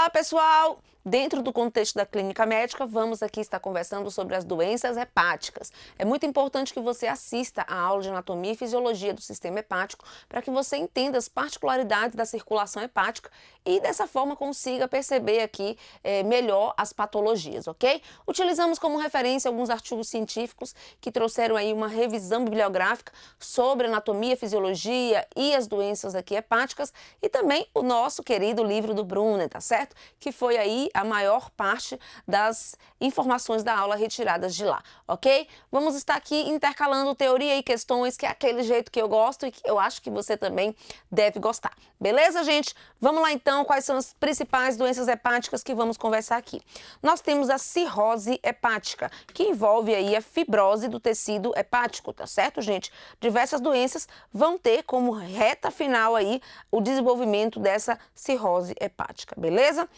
Olá, pessoal! Dentro do contexto da clínica médica, vamos aqui estar conversando sobre as doenças hepáticas. É muito importante que você assista a aula de anatomia e fisiologia do sistema hepático para que você entenda as particularidades da circulação hepática e dessa forma consiga perceber aqui melhor as patologias, ok? Utilizamos como referência alguns artigos científicos que trouxeram aí uma revisão bibliográfica sobre anatomia, fisiologia e as doenças aqui hepáticas e também o nosso querido livro do Brunner, tá certo? Que foi aí a maior parte das informações da aula retiradas de lá, ok? Vamos estar aqui intercalando teoria e questões, que é aquele jeito que eu gosto e que eu acho que você também deve gostar. Beleza, gente? Vamos lá então, quais são as principais doenças hepáticas que vamos conversar aqui? Nós temos a cirrose hepática, que envolve aí a fibrose do tecido hepático, tá certo, gente? Diversas doenças vão ter como reta final aí o desenvolvimento dessa cirrose hepática, beleza?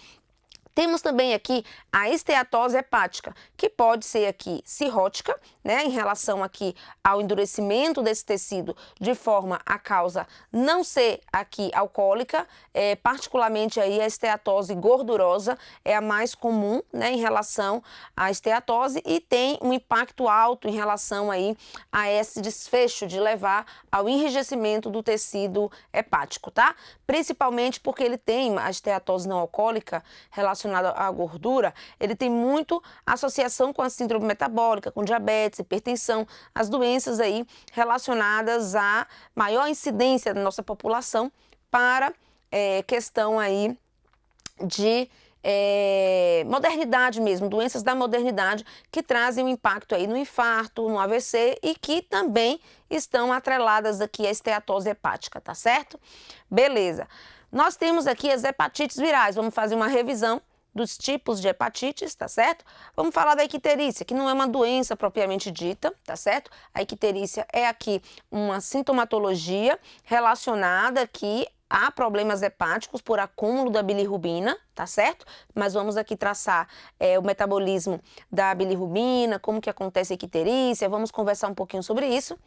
Temos também aqui a esteatose hepática, que pode ser aqui cirrótica, né, em relação aqui ao endurecimento desse tecido de forma a causa não ser aqui alcoólica, particularmente aí a esteatose gordurosa é a mais comum, né, em relação à esteatose e tem um impacto alto em relação aí a esse desfecho de levar ao enrijecimento do tecido hepático, tá? Principalmente porque ele tem a esteatose não alcoólica relacionada à gordura, ele tem muito associação com a síndrome metabólica, com diabetes, hipertensão, as doenças aí relacionadas à maior incidência da nossa população para questão aí de modernidade mesmo, doenças da modernidade que trazem um impacto aí no infarto, no AVC e que também estão atreladas aqui à esteatose hepática, tá certo? Beleza. Nós temos aqui as hepatites virais, vamos fazer uma revisão dos tipos de hepatites, tá certo? Vamos falar da icterícia, que não é uma doença propriamente dita, tá certo? A icterícia é aqui uma sintomatologia relacionada aqui há problemas hepáticos por acúmulo da bilirrubina, tá certo? Mas vamos aqui traçar o metabolismo da bilirrubina, como que acontece a icterícia, vamos conversar um pouquinho sobre isso.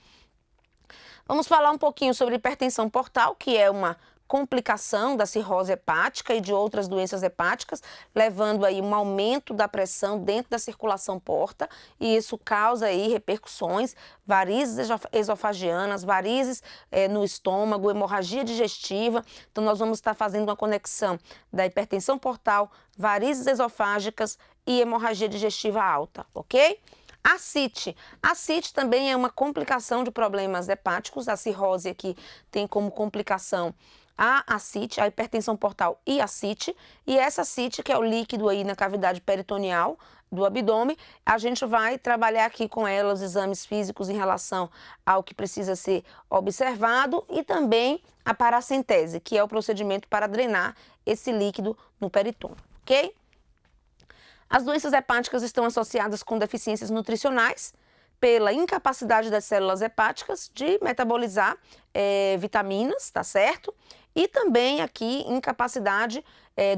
Vamos falar um pouquinho sobre hipertensão portal, que é uma complicação da cirrose hepática e de outras doenças hepáticas, levando aí um aumento da pressão dentro da circulação porta, e isso causa aí repercussões, varizes esofagianas, varizes no estômago, hemorragia digestiva. Então nós vamos estar fazendo uma conexão da hipertensão portal, varizes esofágicas e hemorragia digestiva alta, ok? Ascite. Ascite também é uma complicação de problemas hepáticos. A cirrose aqui tem como complicação a ascite, a hipertensão portal e ascite. E essa ascite, que é o líquido aí na cavidade peritoneal do abdômen, a gente vai trabalhar aqui com ela os exames físicos em relação ao que precisa ser observado e também a paracentese, que é o procedimento para drenar esse líquido no peritônio, ok? As doenças hepáticas estão associadas com deficiências nutricionais pela incapacidade das células hepáticas de metabolizar vitaminas, tá certo? E também aqui incapacidade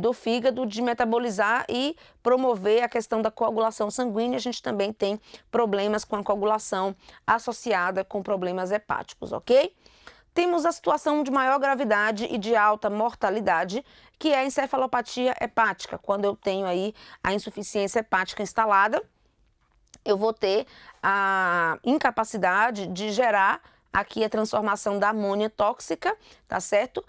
do fígado de metabolizar e promover a questão da coagulação sanguínea. A gente também tem problemas com a coagulação associada com problemas hepáticos, ok? Temos a situação de maior gravidade e de alta mortalidade, que é a encefalopatia hepática. Quando eu tenho aí a insuficiência hepática instalada, eu vou ter a incapacidade de gerar aqui a transformação da amônia tóxica, tá certo?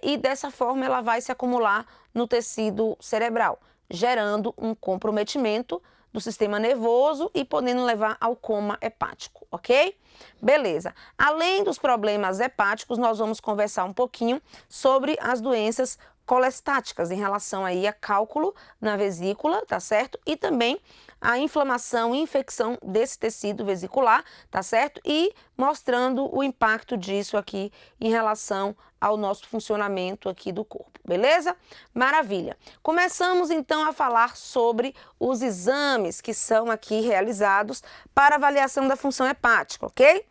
E dessa forma ela vai se acumular no tecido cerebral, gerando um comprometimento do sistema nervoso e podendo levar ao coma hepático, ok? Beleza. Além dos problemas hepáticos, nós vamos conversar um pouquinho sobre as doenças colestáticas em relação aí a cálculo na vesícula, tá certo? E também a inflamação e infecção desse tecido vesicular, tá certo? E mostrando o impacto disso aqui em relação ao nosso funcionamento aqui do corpo, beleza? Maravilha! Começamos então a falar sobre os exames que são aqui realizados para avaliação da função hepática, ok?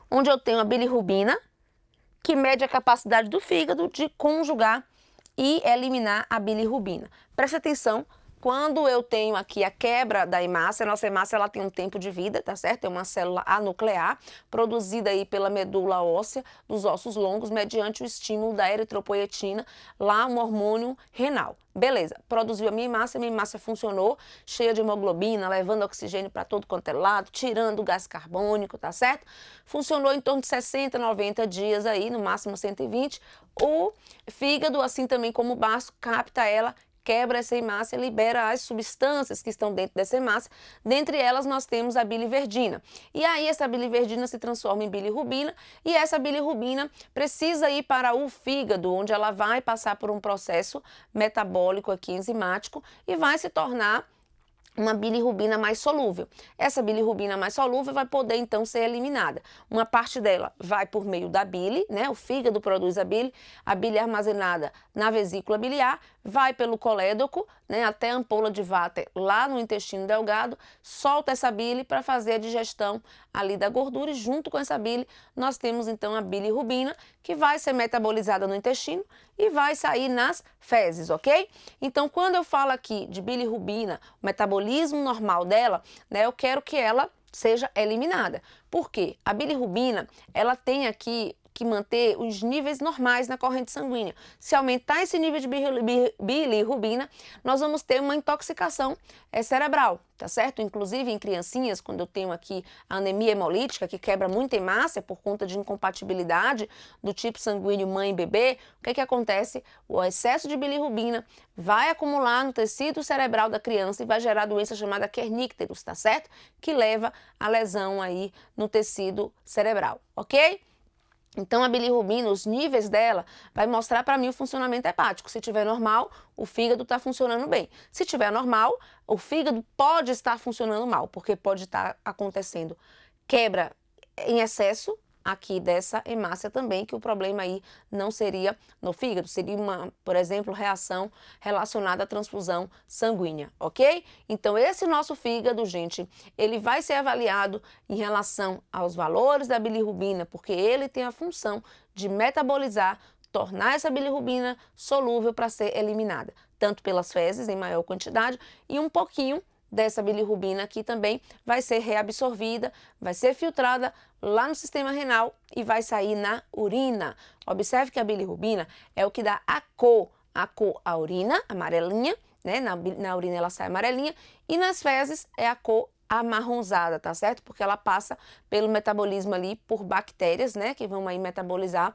Onde eu tenho a bilirrubina, que mede a capacidade do fígado de conjugar e eliminar a bilirrubina. Preste atenção quando eu tenho aqui a quebra da hemácia, a nossa hemácia ela tem um tempo de vida, tá certo? É uma célula anuclear, produzida aí pela medula óssea dos ossos longos, mediante o estímulo da eritropoetina, lá um hormônio renal. Beleza, produziu a minha hemácia funcionou, cheia de hemoglobina, levando oxigênio para todo quanto é lado, tirando o gás carbônico, tá certo? Funcionou em torno de 60, 90 dias aí, no máximo 120. O fígado, assim também como o baço, capta ela, quebra essa hemácia, libera as substâncias que estão dentro dessa hemácia. Dentre elas, nós temos a biliverdina. E aí, essa biliverdina se transforma em bilirrubina e essa bilirrubina precisa ir para o fígado, onde ela vai passar por um processo metabólico aqui, enzimático, e vai se tornar uma bilirrubina mais solúvel. Essa bilirrubina mais solúvel vai poder então ser eliminada. Uma parte dela vai por meio da bile, né? O fígado produz a bile é armazenada na vesícula biliar, vai pelo colédoco, né, até a ampola de Vater lá no intestino delgado, solta essa bile para fazer a digestão ali da gordura e junto com essa bile nós temos então a bilirrubina que vai ser metabolizada no intestino e vai sair nas fezes, ok? Então, quando eu falo aqui de bilirrubina, o metabolismo normal dela, né, eu quero que ela seja eliminada. Por quê? A bilirrubina, ela tem aqui que manter os níveis normais na corrente sanguínea. Se aumentar esse nível de bilirrubina, nós vamos ter uma intoxicação cerebral, tá certo? Inclusive em criancinhas, quando eu tenho aqui a anemia hemolítica, que quebra muita hemácia por conta de incompatibilidade do tipo sanguíneo mãe e bebê, o que acontece? O excesso de bilirrubina vai acumular no tecido cerebral da criança e vai gerar doença chamada kernícterus, tá certo? Que leva à lesão aí no tecido cerebral, ok? Então, a bilirrubina, os níveis dela, vai mostrar para mim o funcionamento hepático. Se tiver normal, o fígado está funcionando bem. Se tiver normal, o fígado pode estar funcionando mal, porque pode estar acontecendo quebra em excesso aqui dessa hemácia também, que o problema aí não seria no fígado, seria uma, por exemplo, reação relacionada à transfusão sanguínea, ok? Então, esse nosso fígado, gente, ele vai ser avaliado em relação aos valores da bilirrubina, porque ele tem a função de metabolizar, tornar essa bilirrubina solúvel para ser eliminada, tanto pelas fezes em maior quantidade e um pouquinho dessa bilirrubina aqui também vai ser reabsorvida, vai ser filtrada lá no sistema renal e vai sair na urina. Observe que a bilirrubina é o que dá a cor à urina, amarelinha, né? Na urina ela sai amarelinha e nas fezes é a cor amarronzada, tá certo? Porque ela passa pelo metabolismo ali por bactérias, né? Que vão aí metabolizar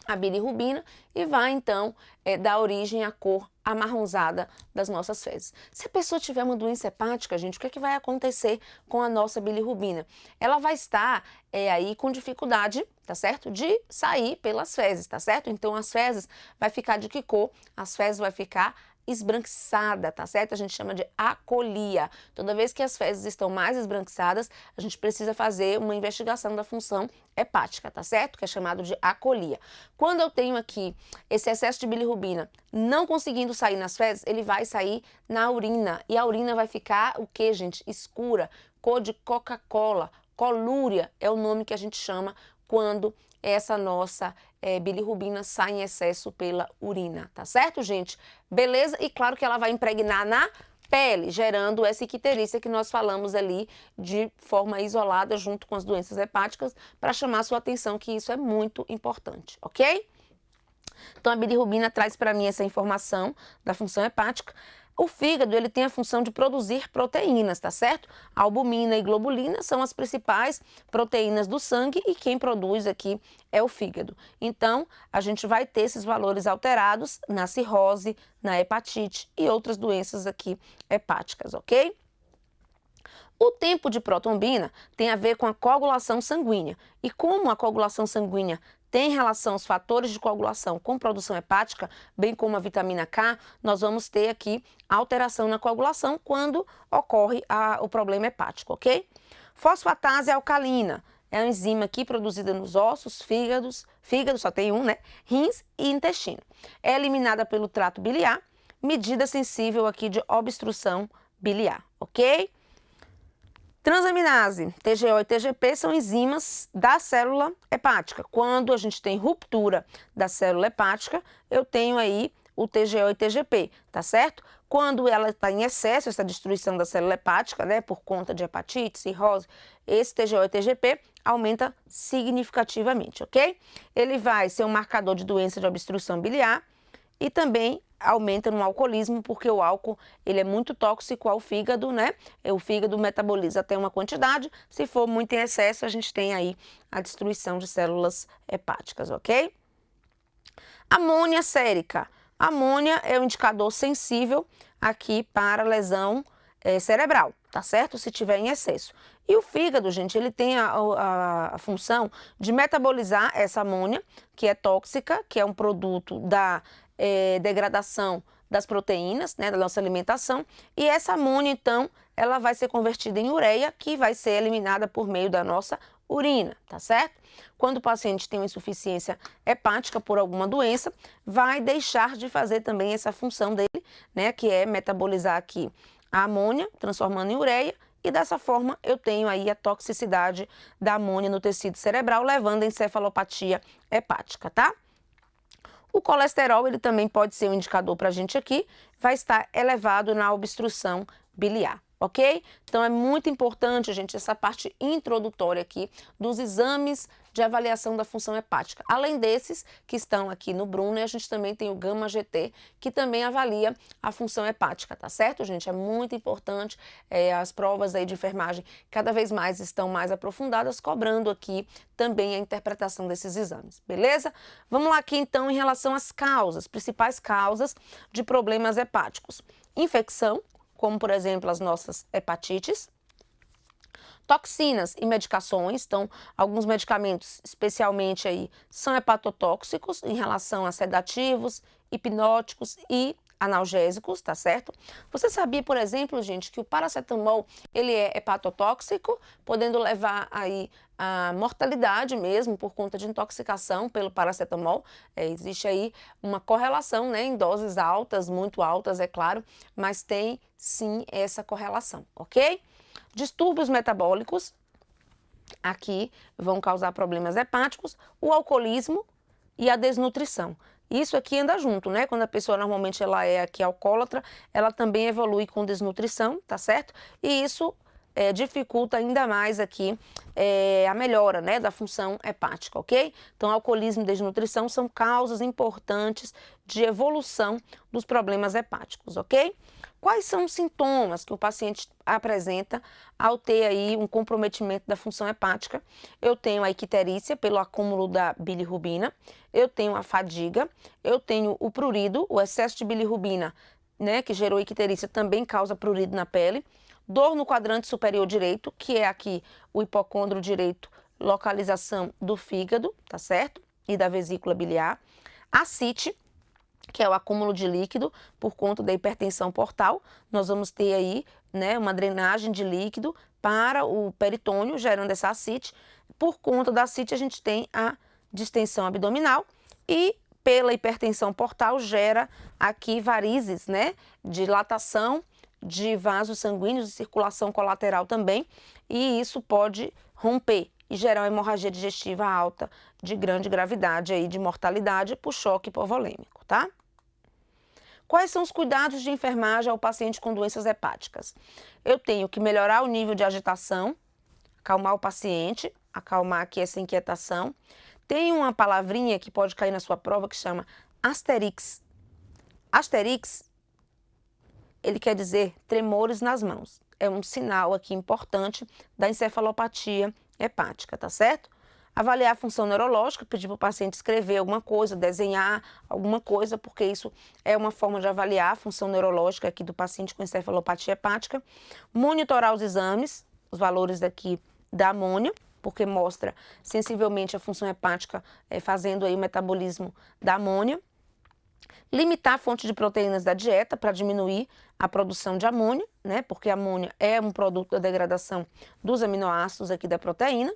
a bilirrubina e vai então dar origem à cor amarronzada das nossas fezes. Se a pessoa tiver uma doença hepática, gente, o que é que vai acontecer com a nossa bilirrubina? Ela vai estar aí com dificuldade, tá certo? De sair pelas fezes, tá certo? Então as fezes vai ficar de que cor? As fezes vai ficar esbranquiçada, tá certo? A gente chama de acolia. Toda vez que as fezes estão mais esbranquiçadas, a gente precisa fazer uma investigação da função hepática, tá certo? Que é chamado de acolia. Quando eu tenho aqui esse excesso de bilirrubina não conseguindo sair nas fezes, ele vai sair na urina. E a urina vai ficar o que, gente? Escura, cor de Coca-Cola. Colúria é o nome que a gente chama quando essa nossa bilirrubina sai em excesso pela urina, tá certo, gente? Beleza? E claro que ela vai impregnar na pele, gerando essa icterícia que nós falamos ali de forma isolada junto com as doenças hepáticas, para chamar a sua atenção que isso é muito importante, ok? Então, a bilirrubina traz para mim essa informação da função hepática. O fígado, ele tem a função de produzir proteínas, tá certo? A albumina e globulina são as principais proteínas do sangue e quem produz aqui é o fígado. Então, a gente vai ter esses valores alterados na cirrose, na hepatite e outras doenças aqui hepáticas, ok? O tempo de protrombina tem a ver com a coagulação sanguínea. E como a coagulação sanguínea tem relação aos fatores de coagulação com produção hepática, bem como a vitamina K, nós vamos ter aqui alteração na coagulação quando ocorre o problema hepático, ok? Fosfatase alcalina é uma enzima aqui produzida nos ossos, fígado só tem um, né? Rins e intestino. É eliminada pelo trato biliar, medida sensível aqui de obstrução biliar, ok? Transaminase, TGO e TGP são enzimas da célula hepática. Quando a gente tem ruptura da célula hepática, eu tenho aí o TGO e TGP, tá certo? Quando ela está em excesso, essa destruição da célula hepática, né, por conta de hepatite, cirrose, esse TGO e TGP aumenta significativamente, ok? Ele vai ser um marcador de doença de obstrução biliar e também aumenta no alcoolismo, porque o álcool ele é muito tóxico ao fígado, né? O fígado metaboliza até uma quantidade, se for muito em excesso, a gente tem aí a destruição de células hepáticas, ok? Amônia sérica. Amônia é um indicador sensível aqui para lesão cerebral, tá certo? Se tiver em excesso. E o fígado, gente, ele tem a função de metabolizar essa amônia, que é tóxica, que é um produto da degradação das proteínas, né, da nossa alimentação, e essa amônia, então, ela vai ser convertida em ureia, que vai ser eliminada por meio da nossa urina, tá certo? Quando o paciente tem uma insuficiência hepática por alguma doença, vai deixar de fazer também essa função dele, né, que é metabolizar aqui a amônia, transformando em ureia, e dessa forma eu tenho aí a toxicidade da amônia no tecido cerebral, levando a encefalopatia hepática, tá? O colesterol, ele também pode ser um indicador para a gente aqui, vai estar elevado na obstrução biliar, ok? Então é muito importante, gente, essa parte introdutória aqui dos exames de avaliação da função hepática. Além desses que estão aqui no Brunner, a gente também tem o Gama GT, que também avalia a função hepática, tá certo, gente? É muito importante, as provas aí de enfermagem cada vez mais estão mais aprofundadas, cobrando aqui também a interpretação desses exames, beleza? Vamos lá aqui então em relação às causas, principais causas de problemas hepáticos. Infecção, como por exemplo as nossas hepatites, toxinas e medicações, então alguns medicamentos especialmente aí são hepatotóxicos em relação a sedativos, hipnóticos e analgésicos, tá certo? Você sabia, por exemplo, gente, que o paracetamol, ele é hepatotóxico, podendo levar aí a mortalidade mesmo por conta de intoxicação pelo paracetamol. Existe aí uma correlação, né, em doses altas, muito altas, é claro, mas tem sim essa correlação, ok? Distúrbios metabólicos, aqui vão causar problemas hepáticos, o alcoolismo e a desnutrição. Isso aqui anda junto, né? Quando a pessoa normalmente ela é aqui alcoólatra, ela também evolui com desnutrição, tá certo? E isso dificulta ainda mais aqui a melhora, né, da função hepática, ok? Então, alcoolismo e desnutrição são causas importantes de evolução dos problemas hepáticos, ok? Quais são os sintomas que o paciente apresenta ao ter aí um comprometimento da função hepática? Eu tenho a icterícia pelo acúmulo da bilirrubina, eu tenho a fadiga, eu tenho o prurido, o excesso de bilirrubina, né, que gerou icterícia também causa prurido na pele, dor no quadrante superior direito, que é aqui o hipocôndrio direito, localização do fígado, tá certo? E da vesícula biliar, ascite, que é o acúmulo de líquido por conta da hipertensão portal. Nós vamos ter aí, né, uma drenagem de líquido para o peritônio, gerando essa ascite. Por conta da ascite, a gente tem a distensão abdominal e pela hipertensão portal gera aqui varizes, né, dilatação de vasos sanguíneos e circulação colateral também, e isso pode romper e gerar uma hemorragia digestiva alta de grande gravidade aí de mortalidade por choque hipovolêmico, tá? Quais são os cuidados de enfermagem ao paciente com doenças hepáticas? Eu tenho que melhorar o nível de agitação, acalmar o paciente, acalmar aqui essa inquietação. Tem uma palavrinha que pode cair na sua prova que chama asterix. Asterix, ele quer dizer tremores nas mãos. É um sinal aqui importante da encefalopatia hepática, tá certo? Avaliar a função neurológica, pedir para o paciente escrever alguma coisa, desenhar alguma coisa, porque isso é uma forma de avaliar a função neurológica aqui do paciente com encefalopatia hepática. Monitorar os exames, os valores aqui da amônia, porque mostra sensivelmente a função hepática fazendo aí o metabolismo da amônia. Limitar a fonte de proteínas da dieta para diminuir a produção de amônia, né? Porque a amônia é um produto da degradação dos aminoácidos aqui da proteína.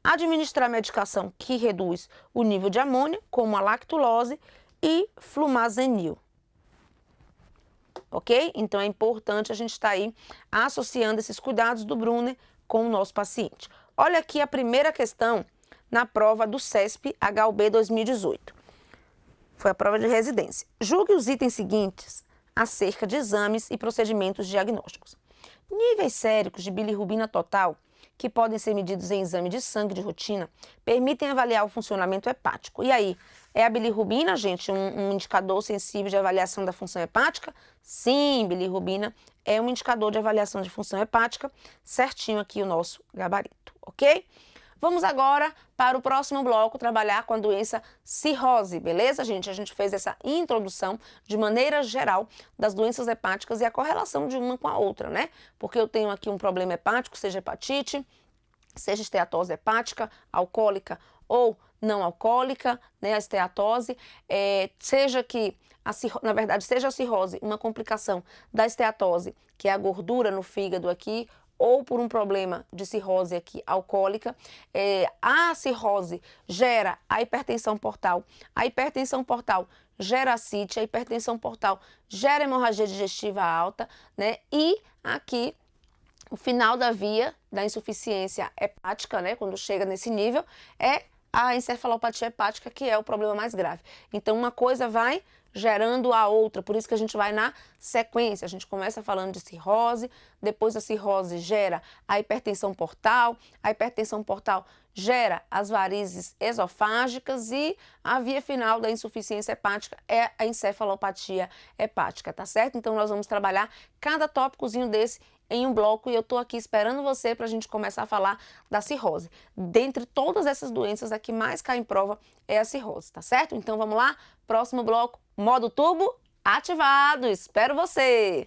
Administrar medicação que reduz o nível de amônia, como a lactulose e flumazenil. Ok? Então é importante a gente estar aí associando esses cuidados do Brunner com o nosso paciente. Olha aqui a primeira questão na prova do CESP HUB 2018. Foi a prova de residência. Julgue os itens seguintes acerca de exames e procedimentos diagnósticos. Níveis séricos de bilirrubina total, que podem ser medidos em exame de sangue de rotina, permitem avaliar o funcionamento hepático. E aí, é a bilirrubina, gente, um indicador sensível de avaliação da função hepática? Sim, bilirrubina é um indicador de avaliação de função hepática, certinho aqui o nosso gabarito, ok? Vamos agora para o próximo bloco trabalhar com a doença cirrose, beleza, gente? A gente fez essa introdução de maneira geral das doenças hepáticas e a correlação de uma com a outra, né? Porque eu tenho aqui um problema hepático, seja hepatite, seja esteatose hepática, alcoólica ou não alcoólica, né? A esteatose, seja que, na verdade, seja a cirrose uma complicação da esteatose, que é a gordura no fígado aqui, ou por um problema de cirrose aqui alcoólica, a cirrose gera a hipertensão portal gera ascite, a hipertensão portal gera hemorragia digestiva alta, né? E aqui o final da via da insuficiência hepática, né? Quando chega nesse nível, é a encefalopatia hepática, que é o problema mais grave. Então, uma coisa vai gerando a outra, por isso que a gente vai na sequência. A gente começa falando de cirrose, depois a cirrose gera a hipertensão portal gera as varizes esofágicas e a via final da insuficiência hepática é a encefalopatia hepática, tá certo? Então, nós vamos trabalhar cada tópicozinho desse em um bloco e eu tô aqui esperando você para a gente começar a falar da cirrose. Dentre todas essas doenças, a que mais cai em prova é a cirrose, tá certo? Então, vamos lá? Próximo bloco, modo turbo ativado. Espero você!